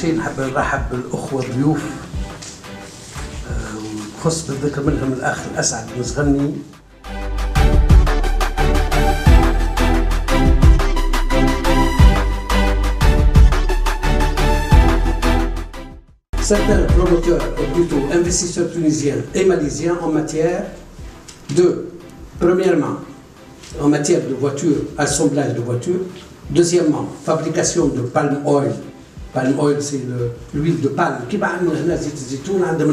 شيء نحب نرحب بالأخوة الضيوف وخص بالذكر منهم الأخ الأسعد المزغني. Certains promoteurs, ou plutôt investisseurs tunisiens et malaisiens en matière de, premièrement, en matière de voitures, assemblage de voitures. Deuxièmement, fabrication de palm oil. Palm oil, c'est l'huile de palme. Qui va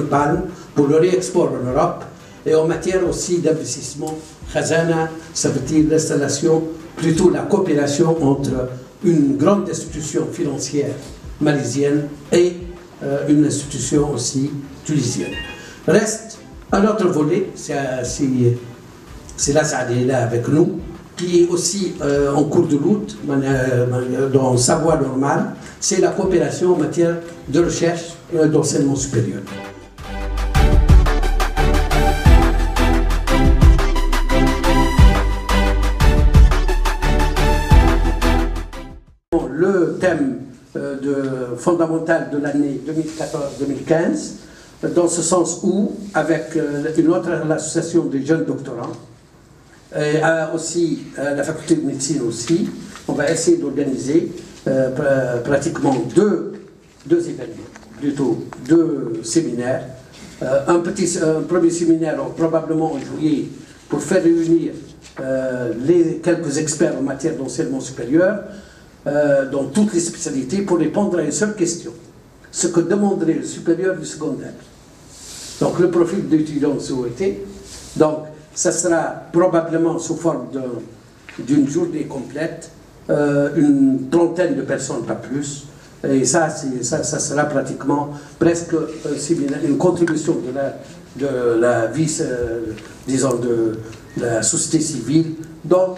palme pour le réexport en Europe. Et en matière aussi d'investissement, Khazana, ça veut dire l'installation, plutôt la coopération entre une grande institution financière malaisienne et une institution aussi tunisienne. Reste un autre volet, c'est là, ça est là avec nous, qui est aussi en cours de route, dans sa voie normale, c'est la coopération en matière de recherche et d'enseignement supérieur. Le thème fondamental de l'année 2014-2015, dans ce sens où, avec une autre association des jeunes doctorants, et aussi la faculté de médecine aussi, on va essayer d'organiser pratiquement deux événements, plutôt deux séminaires. Un premier séminaire probablement en juillet pour faire réunir quelques experts en matière d'enseignement supérieur dans toutes les spécialités pour répondre à une seule question. Ce que demanderait le supérieur du secondaire. Donc le profil d'étudiant souhaité. Donc ça sera probablement sous forme d'une journée complète, une trentaine de personnes, pas plus. Et ça sera pratiquement presque une contribution de la vie, disons, de la société civile dans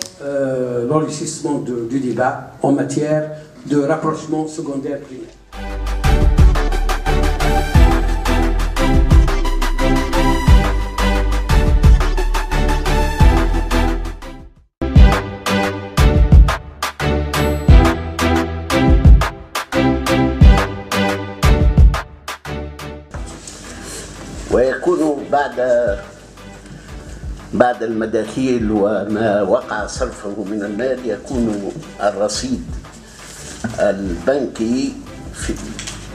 l'enrichissement du débat en matière de rapprochement secondaire primaire. ويكون بعد المداخيل وما وقع صرفه من المال يكون الرصيد البنكي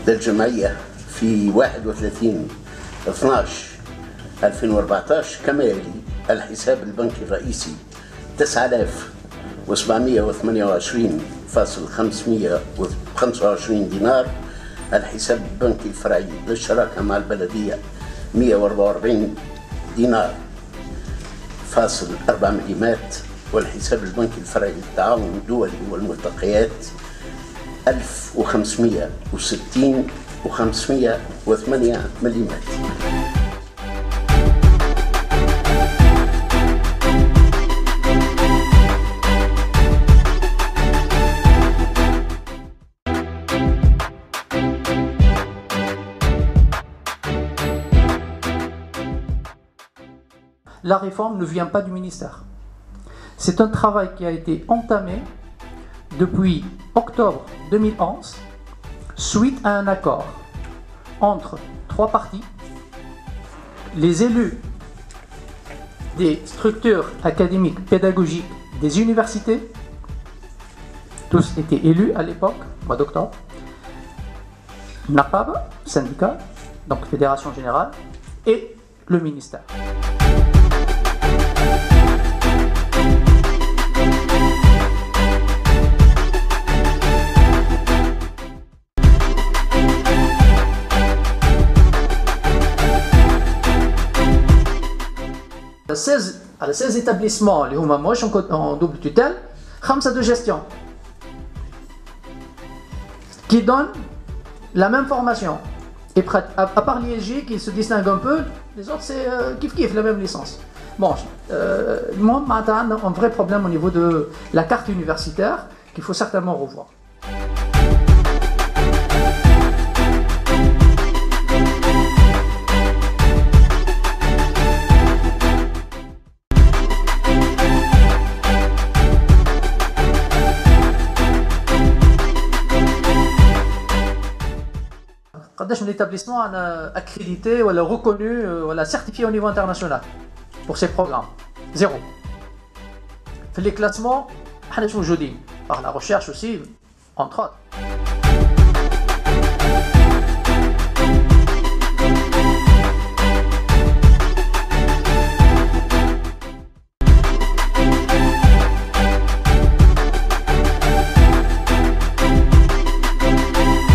للجمعية في 31/12/2014 كما يلي: الحساب البنكي الرئيسي 9728.525 دينار. الحساب البنكي الفرعي للشراكة مع البلدية 144 دينار فاصل 4 مليمات. والحساب البنكي الفرعي للتعاون الدولي والملتقيات 1560.508 مليمات. La réforme ne vient pas du ministère. C'est un travail qui a été entamé depuis octobre 2011 suite à un accord entre 3 parties, les élus des structures académiques pédagogiques des universités, tous étaient élus à l'époque, mois d'octobre, NAPAB, syndicat, donc Fédération Générale, et le ministère. على 16 établissements اللي هما ماهوش en double tutelle، 5 de gestion qui donnent la même formation. Et à part l'ISG qui se distingue un peu, les autres c'est kiff la même licence. Bon, moi maintenant on a un vrai problème au niveau de la carte universitaire qu'il faut certainement revoir. un établissement accrédité ou reconnu ou certifié au niveau international pour ces programmes. Zéro. Les classements, par la recherche aussi, entre autres.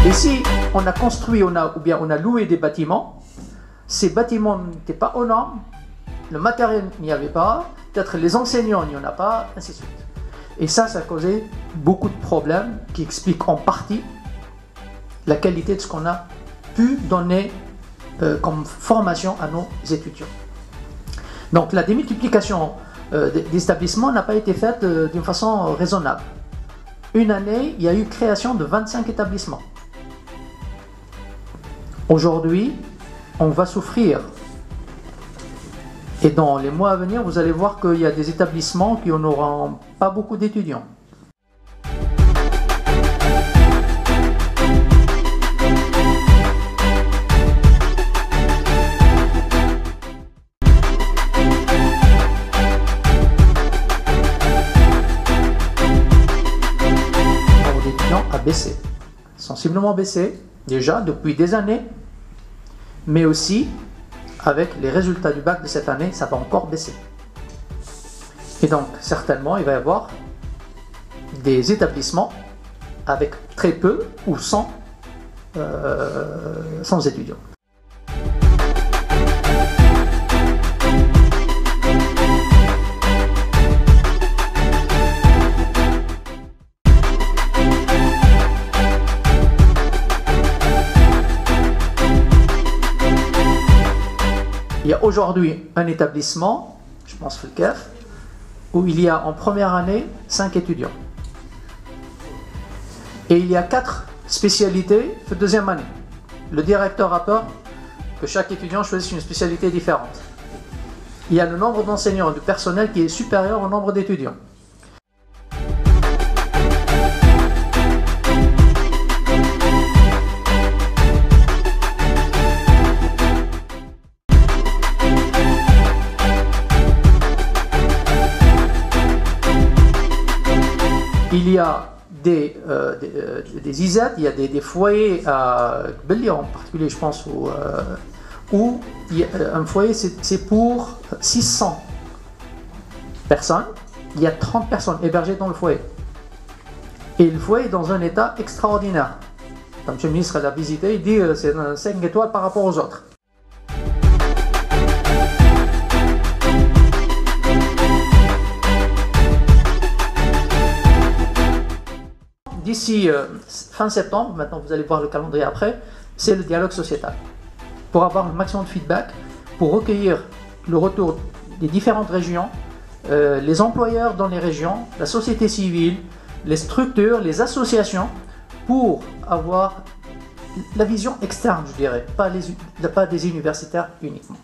Et si on a construit ou bien on a loué des bâtiments, ces bâtiments n'étaient pas aux normes, le matériel n'y avait pas, peut-être les enseignants n'y en a pas, ainsi de suite. Et ça a causé beaucoup de problèmes qui expliquent en partie la qualité de ce qu'on a pu donner comme formation à nos étudiants. Donc la démultiplication des établissements n'a pas été faite d'une façon raisonnable. Une année, il y a eu création de 25 établissements. Aujourd'hui, on va souffrir. Et dans les mois à venir, vous allez voir qu'il y a des établissements qui n'auront pas beaucoup d'étudiants. Le nombre d'étudiants a baissé, sensiblement baissé, déjà depuis des années, mais aussi avec les résultats du bac de cette année, ça va encore baisser. Et donc, certainement, il va y avoir des établissements avec très peu ou sans étudiants. Il y a aujourd'hui un établissement, je pense Fulkef, où il y a en première année 5 étudiants. Et il y a 4 spécialités de deuxième année. Le directeur a peur que chaque étudiant choisisse une spécialité différente. Il y a le nombre d'enseignants et de personnel qui est supérieur au nombre d'étudiants. Il y a des ISET, il y a des foyers à Belli en particulier, je pense, où il y a un foyer c'est pour 600 personnes. Il y a 30 personnes hébergées dans le foyer. Et le foyer est dans un état extraordinaire. Comme M. le ministre l'a visité, il dit c'est 5 étoiles par rapport aux autres. D'ici fin septembre, maintenant vous allez voir le calendrier après, c'est le dialogue sociétal. Pour avoir le maximum de feedback, pour recueillir le retour des différentes régions, les employeurs dans les régions, la société civile, les structures, les associations, pour avoir la vision externe, je dirais, pas des universitaires uniquement.